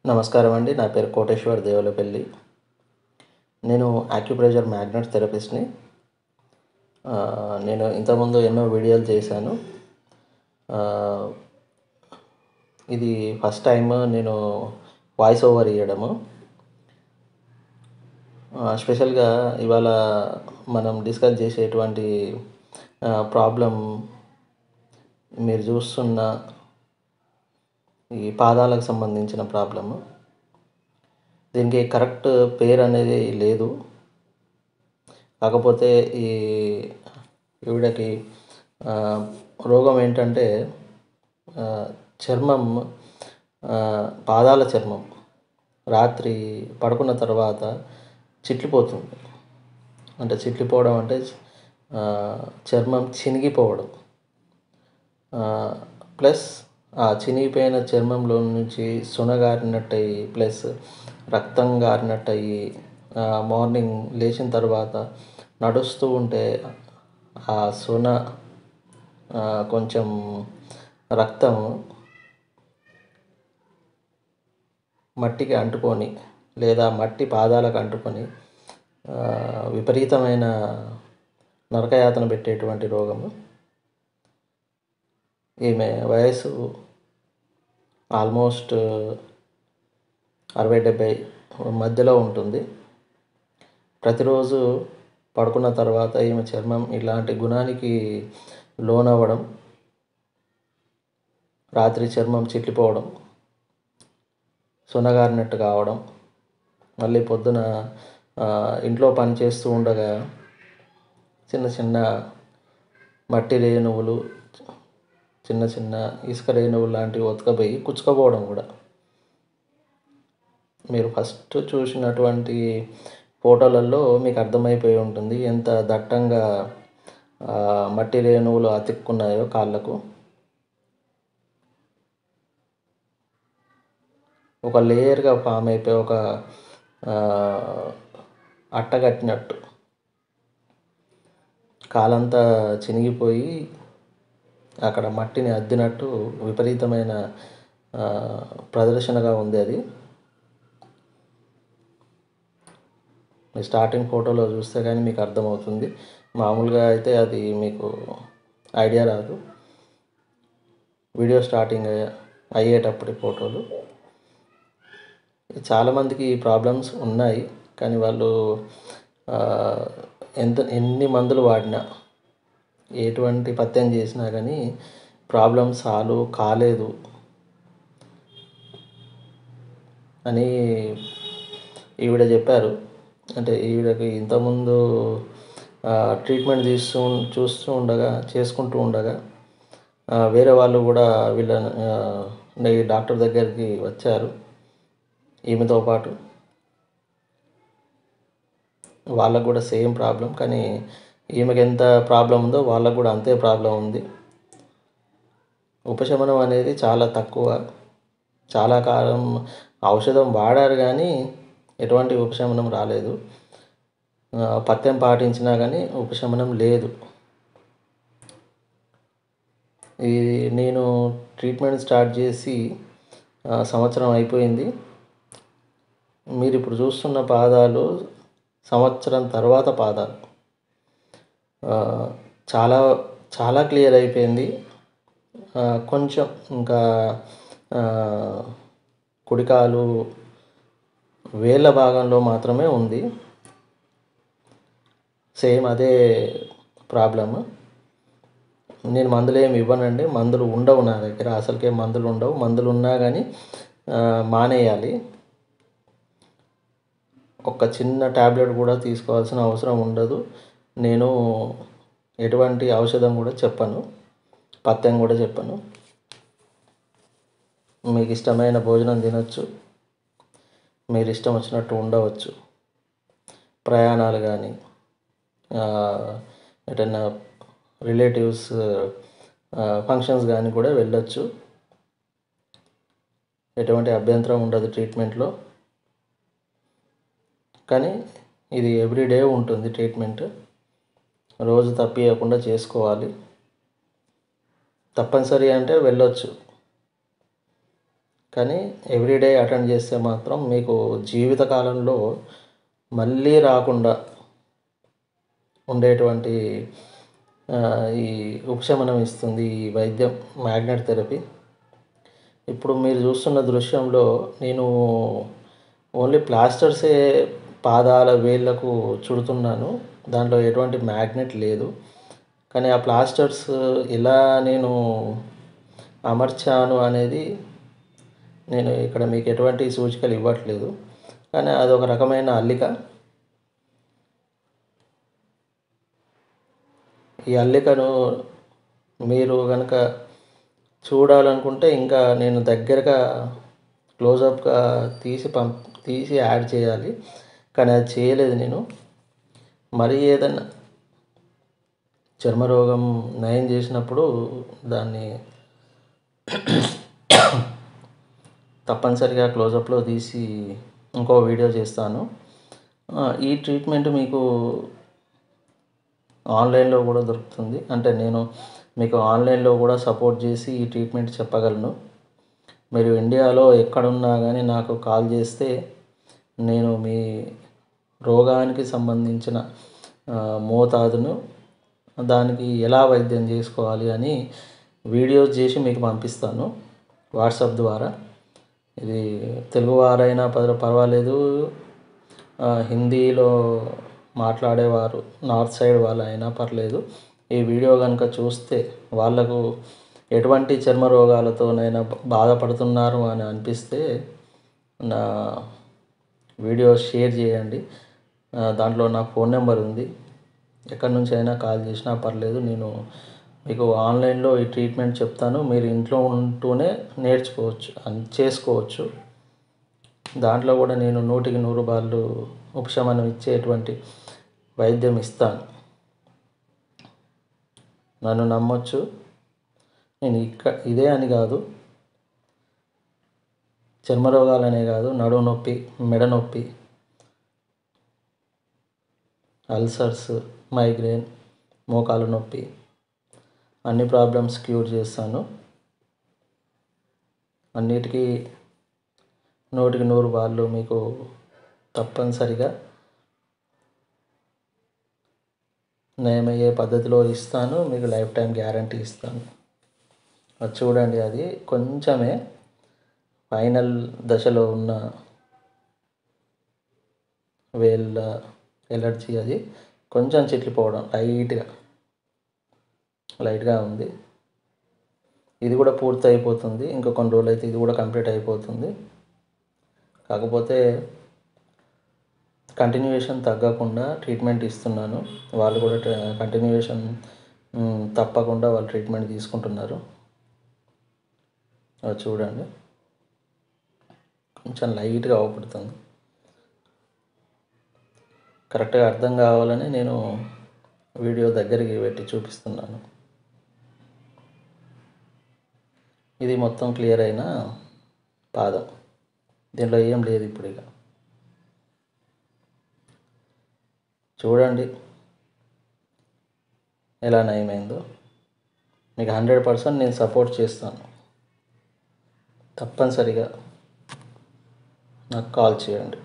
నమస్కారం అండి. నా పేరు కోటేశ్వర్ దేవులపల్లి. నేను యాక్యుప్రెషర్ మ్యాగ్నెట్ థెరపిస్ట్‌ని. నేను ఇంతకుముందు ఎన్నో వీడియోలు చేశాను. ఆహ్, ఇది ఫస్ట్ టైమ్ నేను వాయిస్ ఓవర్ ఇయ్యడము. స్పెషల్‌గా ఇవాళ మనం డిస్కస్ చేసేటువంటి ప్రాబ్లమ్ మీరు చూస్తున్న ఈ పాదాలకు సంబంధించిన ప్రాబ్లము. దీనికి కరెక్ట్ పేరు అనేది లేదు. కాకపోతే ఈవిడకి రోగం ఏంటంటే చర్మం, పాదాల చర్మం రాత్రి పడుకున్న తర్వాత చిట్లిపోతుంది. అంటే చిట్లిపోవడం అంటే చర్మం చినిగిపోవడం. ప్లస్ ఆ చినిగిపోయిన చర్మంలో నుంచి సునగారినట్టయి, ప్లస్ రక్తం గారినట్టయి, మార్నింగ్ లేచిన తర్వాత నడుస్తూ ఉంటే ఆ సున కొంచెం రక్తం మట్టికి అంటుకొని లేదా మట్టి పాదాలకు అంటుకొని విపరీతమైన నరకయాతన పెట్టేటువంటి రోగము. ఈమె వయసు ఆల్మోస్ట్ 60-70 మధ్యలో ఉంటుంది. ప్రతిరోజు పడుకున్న తర్వాత ఈమె చర్మం ఇలాంటి గుణానికి లోనవ్వడం, రాత్రి చర్మం చిట్లిపోవడం, సునగారినట్టు కావడం, మళ్ళీ పొద్దున ఇంట్లో పని చేస్తూ ఉండగా చిన్న చిన్న మట్టి రేణువులు, చిన్న చిన్న ఇసుక రేణువులు లాంటివి ఒతకపోయి కుచ్చుకపోవడం కూడా. మీరు ఫస్ట్ చూసినటువంటి ఫోటోలలో మీకు అర్థమైపోయి ఉంటుంది ఎంత దట్టంగా మట్టి రేణువులు అతుక్కున్నాయో కాళ్ళకు. ఒక లేయర్గా ఫామ్ అయిపోయి ఒక అట్టగట్టినట్టు కాలంతా చినిగిపోయి అక్కడ మట్టిని అద్దినట్టు విపరీతమైన ప్రదర్శనగా ఉంది అది. స్టార్టింగ్ ఫోటోలో చూస్తే కానీ మీకు అర్థమవుతుంది. మామూలుగా అయితే అది మీకు ఐడియా రాదు. వీడియో స్టార్టింగ్ అయ్యేటప్పటి ఫోటోలు. చాలామందికి ఈ ప్రాబ్లమ్స్ ఉన్నాయి, కానీ వాళ్ళు ఎన్ని మందులు వాడినా, ఎటువంటి పత్యం చేసినా కానీ ప్రాబ్లం సాల్వ్ కాలేదు అని ఈవిడ చెప్పారు. అంటే ఈవిడకి ఇంతకుముందు ట్రీట్మెంట్ చేసుకుంటూ ఉండగా వేరే వాళ్ళు కూడా వీళ్ళ డాక్టర్ దగ్గరికి వచ్చారు ఈమెతో పాటు. వాళ్ళకు కూడా సేమ్ ప్రాబ్లం, కానీ ఈమెకి ఎంత ప్రాబ్లం ఉందో వాళ్ళకు కూడా అంతే ప్రాబ్లం ఉంది. ఉపశమనం అనేది చాలా తక్కువ. చాలా కాలం ఔషధం వాడారు కానీ ఎటువంటి ఉపశమనం రాలేదు. పథ్యం పాటించినా కానీ ఉపశమనం లేదు. నేను ట్రీట్మెంట్ స్టార్ట్ చేసి సంవత్సరం అయిపోయింది. మీరు ఇప్పుడు చూస్తున్న పాదాలు సంవత్సరం తర్వాత పాదాలు. చాలా చాలా క్లియర్ అయిపోయింది. కొంచెం ఇంకా కుడికాలు వేళ్ళ భాగంలో మాత్రమే ఉంది. సేమ్ అదే ప్రాబ్లమ్. నేను మందులు ఏమి ఇవ్వనండి. మందులు ఉండవు నా దగ్గర, అసలుకే మందులు ఉండవు. మందులు ఉన్నా కానీ మానేయాలి. ఒక చిన్న ట్యాబ్లెట్ కూడా తీసుకోవాల్సిన అవసరం ఉండదు. నేను ఎటువంటి ఔషధం కూడా చెప్పను, పథ్యం కూడా చెప్పను. మీకు ఇష్టమైన భోజనం తినచ్చు, మీరు ఇష్టం వచ్చినట్టు ఉండవచ్చు. ప్రయాణాలు కానీ, ఎటన్నా రిలేటివ్స్ ఫంక్షన్స్ కానీ కూడా వెళ్ళొచ్చు. ఎటువంటి అభ్యంతరం ఉండదు ట్రీట్మెంట్లో. కానీ ఇది ఎవ్రీడే ఉంటుంది ట్రీట్మెంట్. రోజు తప్పియకుండా చేసుకోవాలి. తప్పనిసరి అంటే వెళ్ళొచ్చు. కానీ ఎవ్రీడే అటెండ్ చేస్తే మాత్రం మీకు జీవితకాలంలో మళ్ళీ రాకుండా ఉండేటువంటి ఈ ఉపశమనం ఇస్తుంది ఈ వైద్యం, మ్యాగ్నెట్ థెరపీ. ఇప్పుడు మీరు చూస్తున్న దృశ్యంలో నేను ఓన్లీ ప్లాస్టర్సే పాదాల వేళ్ళకు చుడుతున్నాను. దాంట్లో ఎటువంటి మ్యాగ్నెట్ లేదు. కానీ ఆ ప్లాస్టర్స్ ఎలా నేను అమర్చాను అనేది నేను ఇక్కడ మీకు ఎటువంటి సూచికలు ఇవ్వట్లేదు. కానీ అదొక రకమైన అల్లిక. ఈ అల్లికను మీరు కనుక చూడాలనుకుంటే ఇంకా నేను దగ్గరగా క్లోజప్గా తీసి యాడ్ చేయాలి. కానీ అది చేయలేదు నేను. మరి ఏదన్నా చర్మరోగం నయం చేసినప్పుడు దాన్ని తప్పనిసరిగా క్లోజప్లో తీసి ఇంకో వీడియో చేస్తాను. ఈ ట్రీట్మెంట్ మీకు ఆన్లైన్లో కూడా దొరుకుతుంది. అంటే నేను మీకు ఆన్లైన్లో కూడా సపోర్ట్ చేసి ఈ ట్రీట్మెంట్ చెప్పగలను. మీరు ఇండియాలో ఎక్కడున్నా కానీ నాకు కాల్ చేస్తే నేను మీ రోగానికి సంబంధించిన మోతాదును, దానికి ఎలా వైద్యం చేసుకోవాలి అని వీడియోస్ చేసి మీకు పంపిస్తాను వాట్సాప్ ద్వారా. ఇది తెలుగువారైనా పర్వాలేదు, హిందీలో మాట్లాడేవారు నార్త్ సైడ్ వాళ్ళు అయినా పర్లేదు. ఈ వీడియో కనుక చూస్తే వాళ్ళకు ఎటువంటి చర్మ రోగాలతోనైనా బాధపడుతున్నారు అని అనిపిస్తే నా వీడియో షేర్ చేయండి. దాంట్లో నా ఫోన్ నెంబర్ ఉంది. ఎక్కడి నుంచి అయినా కాల్ చేసినా పర్లేదు. నేను మీకు ఆన్లైన్లో ఈ ట్రీట్మెంట్ చెప్తాను. మీరు ఇంట్లో ఉంటూనే చేసుకోవచ్చు. దాంట్లో కూడా నేను 100కి 100 ఉపశమనం ఇచ్చేటువంటి వైద్యం ఇస్తాను. నన్ను నమ్మొచ్చు. నేను ఇదే అని కాదు, చర్మరోగాలనే కాదు, నడుము నొప్పి, మెడ నొప్పి, అల్సర్స్, మైగ్రేన్, మోకాలు నొప్పి, అన్ని ప్రాబ్లమ్స్ క్యూర్ చేస్తాను. అన్నిటికీ 100కి 100 మీకు తప్పనిసరిగా నయమయ్యే పద్ధతిలో ఇస్తాను. మీకు లైఫ్ టైం గ్యారంటీ ఇస్తాను. అది చూడండి, అది కొంచెమే ఫైనల్ దశలో ఉన్న వేళ్ళ ఎలర్జీ. అది కొంచెం చిట్లిపోవడం లైట్గా ఉంది. ఇది కూడా పూర్తి అయిపోతుంది. ఇంకా కొన్ని రోజులు అయితే ఇది కూడా కంప్లీట్ అయిపోతుంది. కాకపోతే కంటిన్యూయేషన్ తగ్గకుండా ట్రీట్మెంట్ ఇస్తున్నాను. వాళ్ళు కూడా కంటిన్యూయేషన్ తప్పకుండా వాళ్ళు ట్రీట్మెంట్ తీసుకుంటున్నారు. అది చూడండి, కొంచెం లైట్గా అవపడుతుంది. కరెక్ట్గా అర్థం కావాలని నేను వీడియో దగ్గరికి పెట్టి చూపిస్తున్నాను. ఇది మొత్తం క్లియర్ అయిన పాదం. దీంట్లో ఏం లేదు. ఇప్పుడు ఇక చూడండి ఎలా నయమైందో. మీకు 100% నేను సపోర్ట్ చేస్తాను. తప్పనిసరిగా నాకు కాల్ చేయండి.